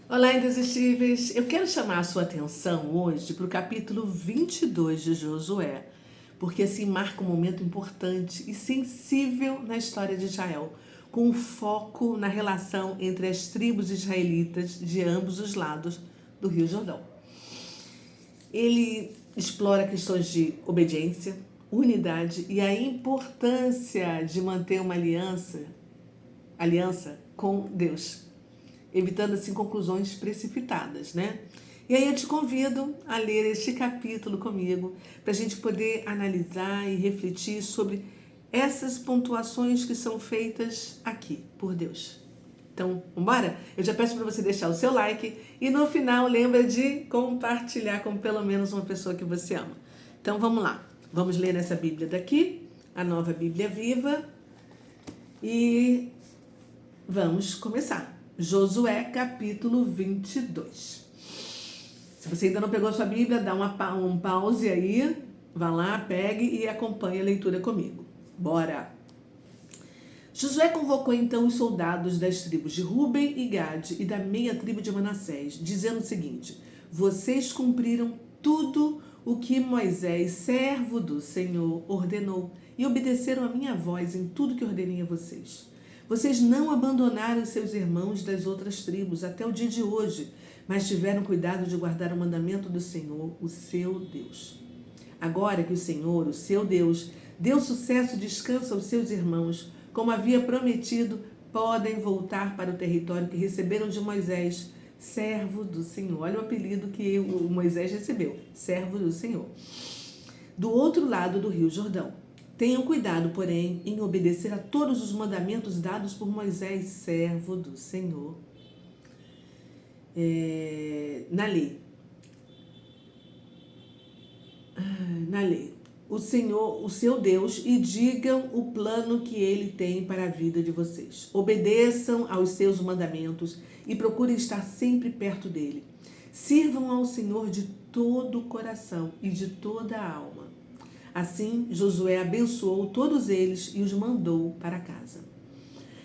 Olá, indesistíveis! Eu quero chamar a sua atenção hoje para o capítulo 22 de Josué, porque assim marca um momento importante e sensível na história de Israel, com foco na relação entre as tribos israelitas de ambos os lados do Rio Jordão. Ele explora questões de obediência, unidade e a importância de manter uma aliança com Deus, evitando assim conclusões precipitadas, né? E aí eu te convido a ler este capítulo comigo para a gente poder analisar e refletir sobre essas pontuações que são feitas aqui por Deus. Então, vambora? Eu já peço para você deixar o seu like e no final lembra de compartilhar com pelo menos uma pessoa que você ama. Então, vamos lá. Vamos ler essa Bíblia daqui, a Nova Bíblia Viva, e vamos começar. Josué, capítulo 22. Se você ainda não pegou a sua Bíblia, dá um pause aí, vá lá, pegue e acompanhe a leitura comigo. Bora! Josué convocou então os soldados das tribos de Ruben e Gade e da meia tribo de Manassés, dizendo o seguinte: vocês cumpriram tudo o que Moisés, servo do Senhor, ordenou e obedeceram a minha voz em tudo que ordenei a vocês. Vocês não abandonaram seus irmãos das outras tribos até o dia de hoje, mas tiveram cuidado de guardar o mandamento do Senhor, o seu Deus. Agora que o Senhor, o seu Deus, deu sucesso e descanso aos seus irmãos, como havia prometido, podem voltar para o território que receberam de Moisés, servo do Senhor. Olha o apelido que o Moisés recebeu, servo do Senhor. Do outro lado do Rio Jordão. Tenham cuidado, porém, em obedecer a todos os mandamentos dados por Moisés, servo do Senhor, na lei. O Senhor, o seu Deus, e digam o plano que ele tem para a vida de vocês. Obedeçam aos seus mandamentos e procurem estar sempre perto dele. Sirvam ao Senhor de todo o coração e de toda a alma. Assim, Josué abençoou todos eles e os mandou para casa.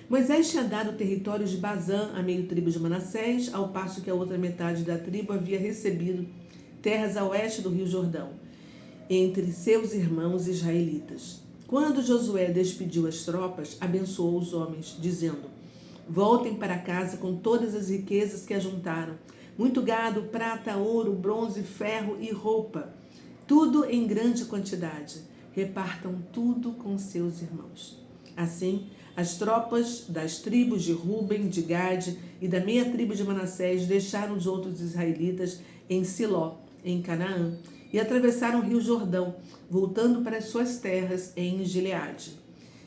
Moisés tinha dado o território de Bazã à meio tribo de Manassés, ao passo que a outra metade da tribo havia recebido terras a oeste do Rio Jordão, entre seus irmãos israelitas. Quando Josué despediu as tropas, abençoou os homens, dizendo: voltem para casa com todas as riquezas que ajuntaram, muito gado, prata, ouro, bronze, ferro e roupa, tudo em grande quantidade. Repartam tudo com seus irmãos. Assim, as tropas das tribos de Ruben, de Gade e da meia tribo de Manassés deixaram os outros israelitas em Siló, em Canaã, e atravessaram o rio Jordão, voltando para as suas terras em Gileade,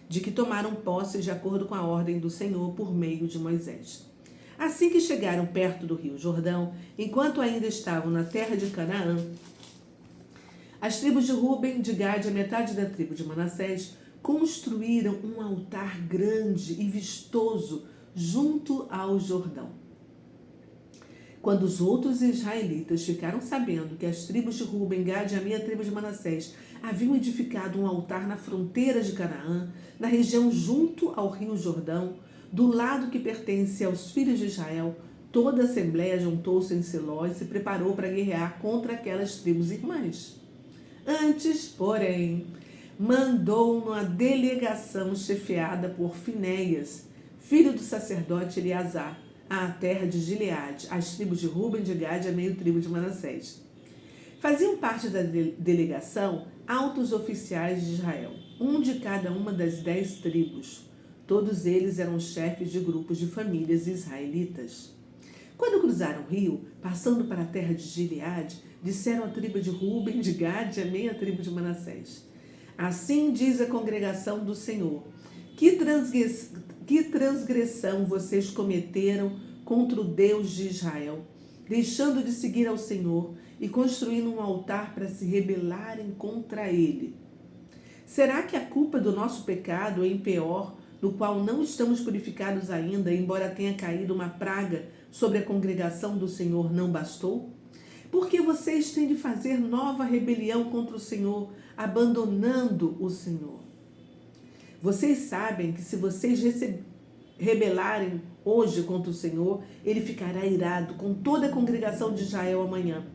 de que tomaram posse de acordo com a ordem do Senhor por meio de Moisés. Assim que chegaram perto do rio Jordão, enquanto ainda estavam na terra de Canaã, as tribos de Ruben, de Gade e a metade da tribo de Manassés construíram um altar grande e vistoso junto ao Jordão. Quando os outros israelitas ficaram sabendo que as tribos de Ruben, Gade e a meia tribo de Manassés haviam edificado um altar na fronteira de Canaã, na região junto ao rio Jordão, do lado que pertence aos filhos de Israel, toda a assembleia juntou-se em Siló e se preparou para guerrear contra aquelas tribos irmãs. Antes, porém, mandou uma delegação chefiada por Finéias, filho do sacerdote Eleazar, à terra de Gileade, às tribos de Ruben, de Gade e a meio tribo de Manassés. Faziam parte da delegação altos oficiais de Israel, um de cada uma das 10 tribos. Todos eles eram chefes de grupos de famílias israelitas. Quando cruzaram o rio, passando para a terra de Gileade, disseram à tribo de Ruben, de Gade e a meia tribo de Manassés: assim diz a congregação do Senhor: que transgressão vocês cometeram contra o Deus de Israel, deixando de seguir ao Senhor e construindo um altar para se rebelarem contra ele. Será que a culpa do nosso pecado em Peor, no qual não estamos purificados ainda, embora tenha caído uma praga sobre a congregação do Senhor, não bastou? Porque vocês têm de fazer nova rebelião contra o Senhor, abandonando o Senhor. Vocês sabem que se vocês rebelarem hoje contra o Senhor, ele ficará irado com toda a congregação de Israel amanhã.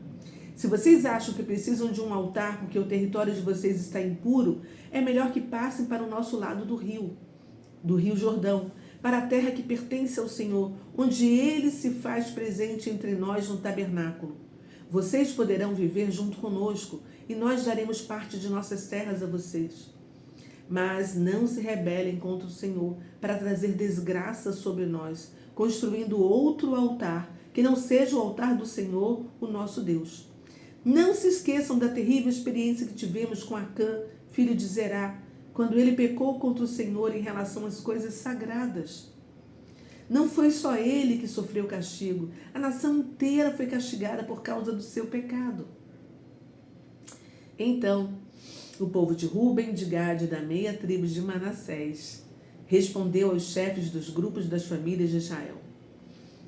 Se vocês acham que precisam de um altar porque o território de vocês está impuro, é melhor que passem para o nosso lado do Rio Jordão, para a terra que pertence ao Senhor, onde ele se faz presente entre nós no tabernáculo. Vocês poderão viver junto conosco e nós daremos parte de nossas terras a vocês. Mas não se rebelem contra o Senhor para trazer desgraça sobre nós, construindo outro altar, que não seja o altar do Senhor, o nosso Deus. Não se esqueçam da terrível experiência que tivemos com Acã, filho de Zerá, quando ele pecou contra o Senhor em relação às coisas sagradas. Não foi só ele que sofreu castigo, a nação inteira foi castigada por causa do seu pecado. Então, o povo de Ruben, de Gade e da meia tribo de Manassés respondeu aos chefes dos grupos das famílias de Israel: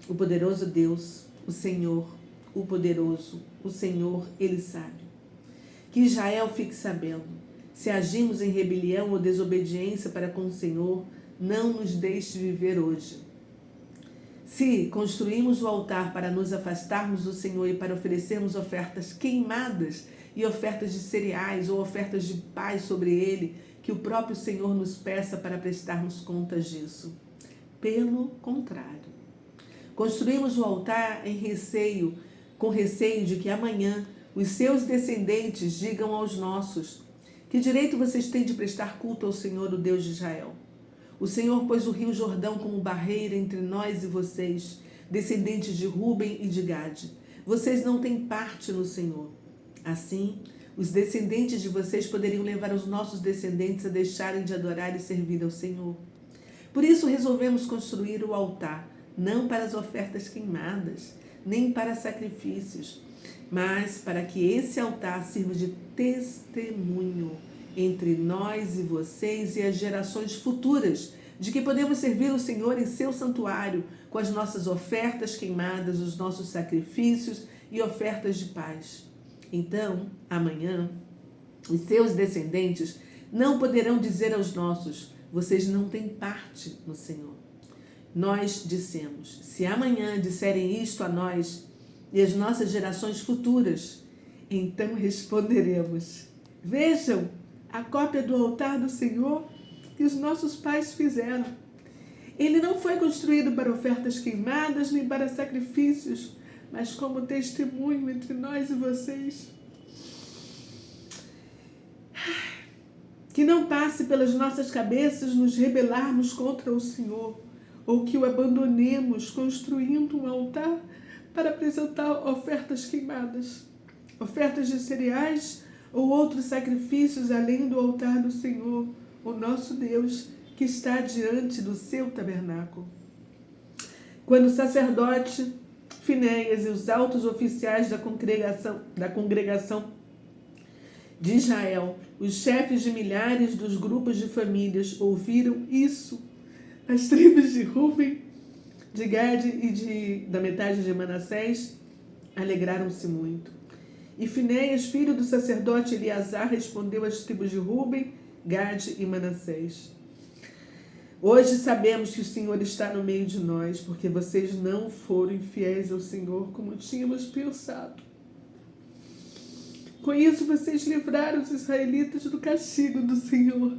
o poderoso Deus, o Senhor, o poderoso, o Senhor, ele sabe. Que Israel fique sabendo, se agimos em rebelião ou desobediência para com o Senhor, não nos deixe viver hoje. Se construímos o altar para nos afastarmos do Senhor e para oferecermos ofertas queimadas e ofertas de cereais ou ofertas de paz sobre ele, que o próprio Senhor nos peça para prestarmos contas disso. Pelo contrário, construímos o altar com receio de que amanhã os seus descendentes digam aos nossos: que direito vocês têm de prestar culto ao Senhor, o Deus de Israel? O Senhor pôs o rio Jordão como barreira entre nós e vocês, descendentes de Ruben e de Gade. Vocês não têm parte no Senhor. Assim, os descendentes de vocês poderiam levar os nossos descendentes a deixarem de adorar e servir ao Senhor. Por isso resolvemos construir o altar, não para as ofertas queimadas, nem para sacrifícios, mas para que esse altar sirva de testemunho entre nós e vocês e as gerações futuras, de que podemos servir o Senhor em seu santuário, com as nossas ofertas queimadas, os nossos sacrifícios e ofertas de paz. Então, amanhã, os seus descendentes não poderão dizer aos nossos: vocês não têm parte no Senhor. Nós dissemos: se amanhã disserem isto a nós e as nossas gerações futuras, então responderemos: vejam a cópia do altar do Senhor que os nossos pais fizeram. Ele não foi construído para ofertas queimadas nem para sacrifícios, mas como testemunho entre nós e vocês. Que não passe pelas nossas cabeças nos rebelarmos contra o Senhor, ou que o abandonemos construindo um altar para apresentar ofertas queimadas, ofertas de cereais ou outros sacrifícios além do altar do Senhor, o nosso Deus, que está diante do seu tabernáculo. Quando o sacerdote Finéias e os altos oficiais da congregação de Israel, os chefes de milhares dos grupos de famílias, ouviram isso, as tribos de Ruben, de Gade e da metade de Manassés alegraram-se muito. E Finéias, filho do sacerdote Eleazar, respondeu às tribos de Ruben, Gade e Manassés: hoje sabemos que o Senhor está no meio de nós, porque vocês não foram infiéis ao Senhor como tínhamos pensado. Com isso, vocês livraram os israelitas do castigo do Senhor.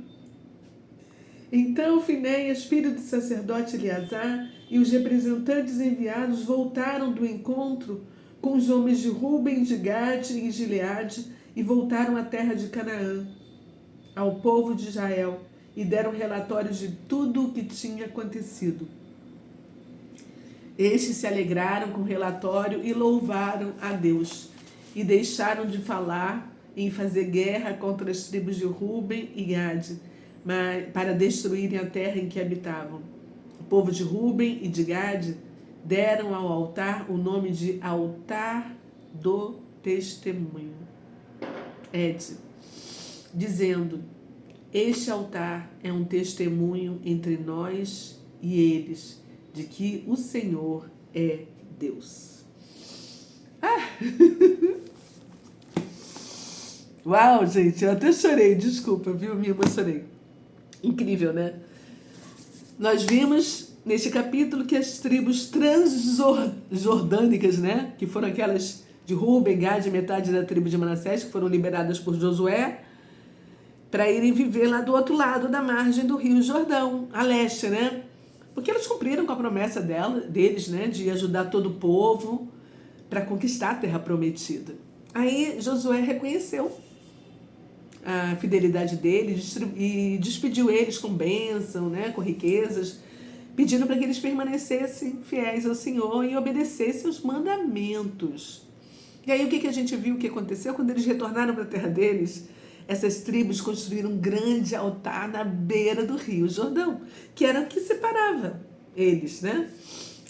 Então Finéias, filho do sacerdote Eleazar, e os representantes enviados voltaram do encontro com os homens de Ruben, de Gade e Gileade e voltaram à terra de Canaã, ao povo de Israel, e deram relatórios de tudo o que tinha acontecido. Estes se alegraram com o relatório e louvaram a Deus, e deixaram de falar em fazer guerra contra as tribos de Ruben e Gade, para destruírem a terra em que habitavam. O povo de Ruben e de Gade deram ao altar o nome de Altar do Testemunho, dizendo: este altar é um testemunho entre nós e eles, de que o Senhor é Deus. Uau, gente, eu até chorei, desculpa, viu? Me emocionei. Incrível, né? Nós vimos neste capítulo que as tribos transjordânicas, né, que foram aquelas de Ruben, Gad e metade da tribo de Manassés, que foram liberadas por Josué, para irem viver lá do outro lado da margem do Rio Jordão, a leste, né? Porque eles cumpriram com a promessa deles, né, de ajudar todo o povo para conquistar a terra prometida. Aí Josué reconheceu a fidelidade deles e despediu eles com bênção, né, com riquezas, pedindo para que eles permanecessem fiéis ao Senhor e obedecessem os mandamentos. E aí o que a gente viu que aconteceu? Quando eles retornaram para a terra deles, essas tribos construíram um grande altar na beira do Rio Jordão, que era o que separava eles, né?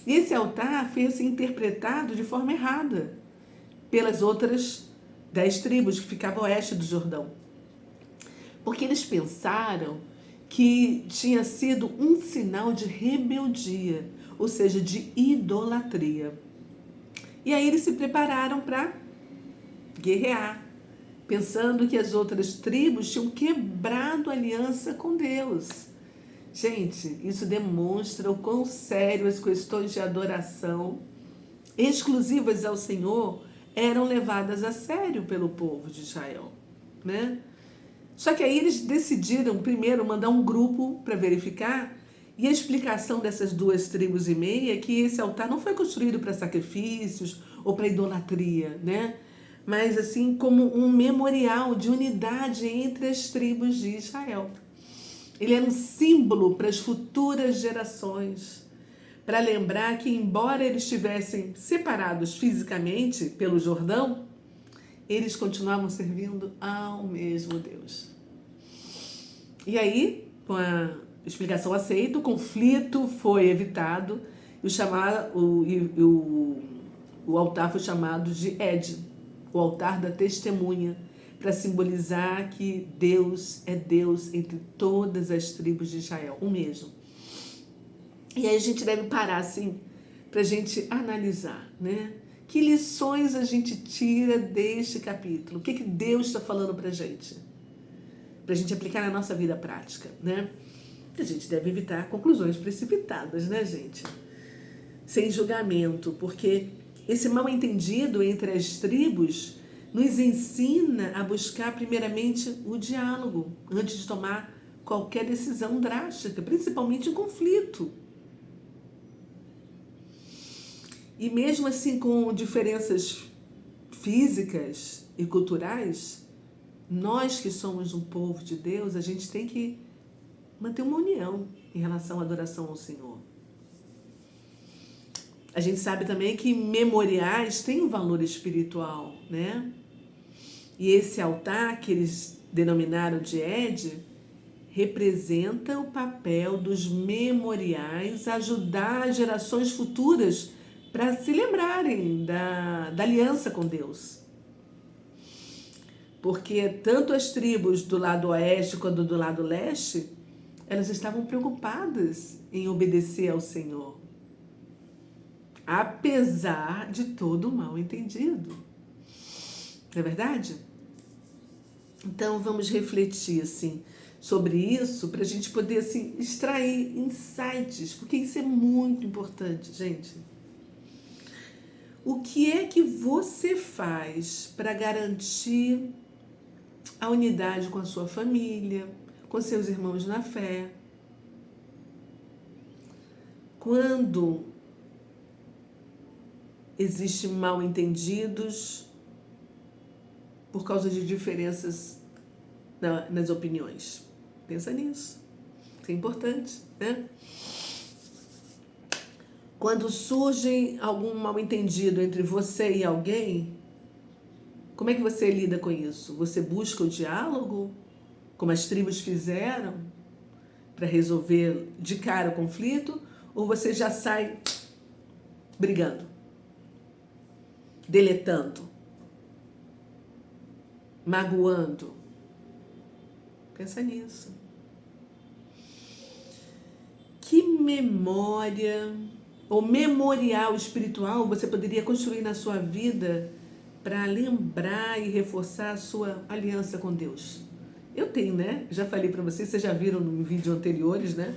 E esse altar foi interpretado de forma errada pelas outras 10 tribos que ficavam a oeste do Jordão. Porque eles pensaram que tinha sido um sinal de rebeldia, ou seja, de idolatria. E aí eles se prepararam para guerrear, pensando que as outras tribos tinham quebrado a aliança com Deus. Gente, isso demonstra o quão sério as questões de adoração exclusivas ao Senhor eram levadas a sério pelo povo de Israel, né? Só que aí eles decidiram primeiro mandar um grupo para verificar, e a explicação dessas 2 tribos e meia é que esse altar não foi construído para sacrifícios ou para idolatria, né? Mas assim como um memorial de unidade entre as tribos de Israel. Ele era um símbolo para as futuras gerações, para lembrar que, embora eles estivessem separados fisicamente pelo Jordão, eles continuavam servindo ao mesmo Deus. E aí, com a explicação aceita, o conflito foi evitado e o altar foi chamado de Ed, o altar da testemunha, para simbolizar que Deus é Deus entre todas as tribos de Israel, o mesmo. E aí a gente deve parar assim, para a gente analisar, né? Que lições a gente tira deste capítulo? O que Deus está falando para a gente aplicar na nossa vida prática, né? A gente deve evitar conclusões precipitadas, né, gente? Sem julgamento, porque esse mal-entendido entre as tribos nos ensina a buscar primeiramente o diálogo antes de tomar qualquer decisão drástica, principalmente em conflito. E mesmo assim, com diferenças físicas e culturais, nós que somos um povo de Deus, a gente tem que manter uma união em relação à adoração ao Senhor. A gente sabe também que memoriais têm um valor espiritual, né? E esse altar que eles denominaram de Ed representa o papel dos memoriais ajudar as gerações futuras para se lembrarem da aliança com Deus. Porque tanto as tribos do lado oeste quanto do lado leste, elas estavam preocupadas em obedecer ao Senhor, apesar de todo o mal entendido. Não é verdade? Então vamos refletir assim sobre isso para a gente poder assim extrair insights, porque isso é muito importante, gente. O que é que você faz para garantir a unidade com a sua família, com seus irmãos na fé? Quando existem mal-entendidos por causa de diferenças nas opiniões. Pensa nisso. Isso é importante, né? Quando surge algum mal-entendido entre você e alguém, como é que você lida com isso? Você busca o diálogo, como as tribos fizeram, para resolver de cara o conflito, ou você já sai brigando, deletando, magoando? Pensa nisso. Que memória ou memorial espiritual você poderia construir na sua vida para lembrar e reforçar a sua aliança com Deus? Eu tenho, né? Já falei para vocês já viram no vídeo anteriores, né?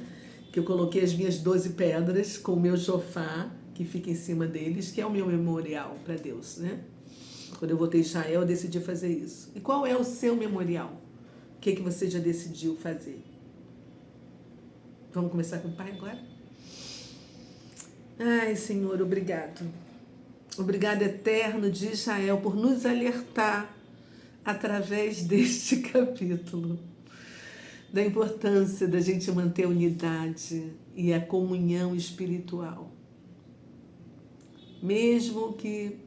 que eu coloquei as minhas 12 pedras com o meu sofá, que fica em cima deles, que é o meu memorial para Deus, né? Quando eu voltei a Israel, eu decidi fazer isso. E qual é o seu memorial? O que você já decidiu fazer? Vamos começar com o Pai agora? Ai, Senhor, obrigado. Obrigado, eterno de Israel, por nos alertar através deste capítulo da importância da gente manter a unidade e a comunhão espiritual. Mesmo que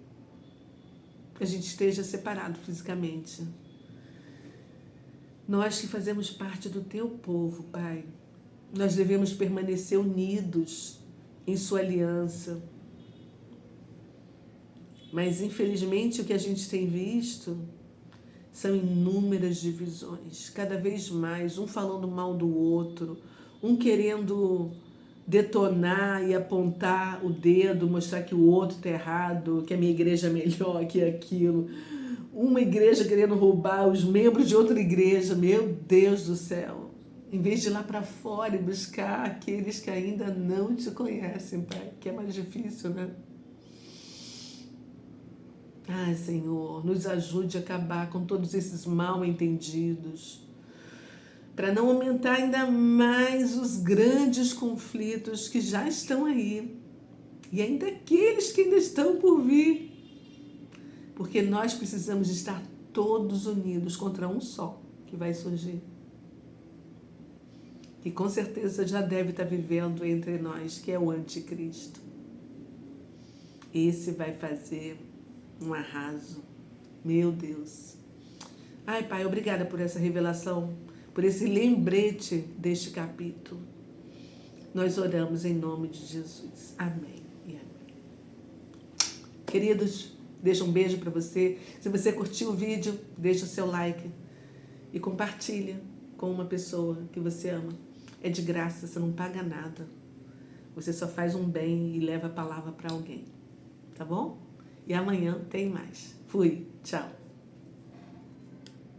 a gente esteja separado fisicamente. Nós que fazemos parte do teu povo, Pai, nós devemos permanecer unidos em sua aliança. Mas, infelizmente, o que a gente tem visto são inúmeras divisões, cada vez mais, um falando mal do outro, um querendo detonar e apontar o dedo, mostrar que o outro está errado, que a minha igreja é melhor que aquilo. Uma igreja querendo roubar os membros de outra igreja, meu Deus do céu. Em vez de ir lá para fora e buscar aqueles que ainda não te conhecem, Pai, que é mais difícil, né? Ai, Senhor, nos ajude a acabar com todos esses mal-entendidos, para não aumentar ainda mais os grandes conflitos que já estão aí, e ainda aqueles que ainda estão por vir, porque nós precisamos estar todos unidos contra um só que vai surgir, que com certeza já deve estar vivendo entre nós, que é o anticristo. Esse vai fazer um arraso, meu Deus. Ai, Pai, obrigada por essa revelação, por esse lembrete deste capítulo. Nós oramos em nome de Jesus. Amém e amém. Queridos, deixa um beijo para você. Se você curtiu o vídeo, deixa o seu like e compartilha com uma pessoa que você ama. É de graça, você não paga nada. Você só faz um bem e leva a palavra para alguém. Tá bom? E amanhã tem mais. Fui. Tchau.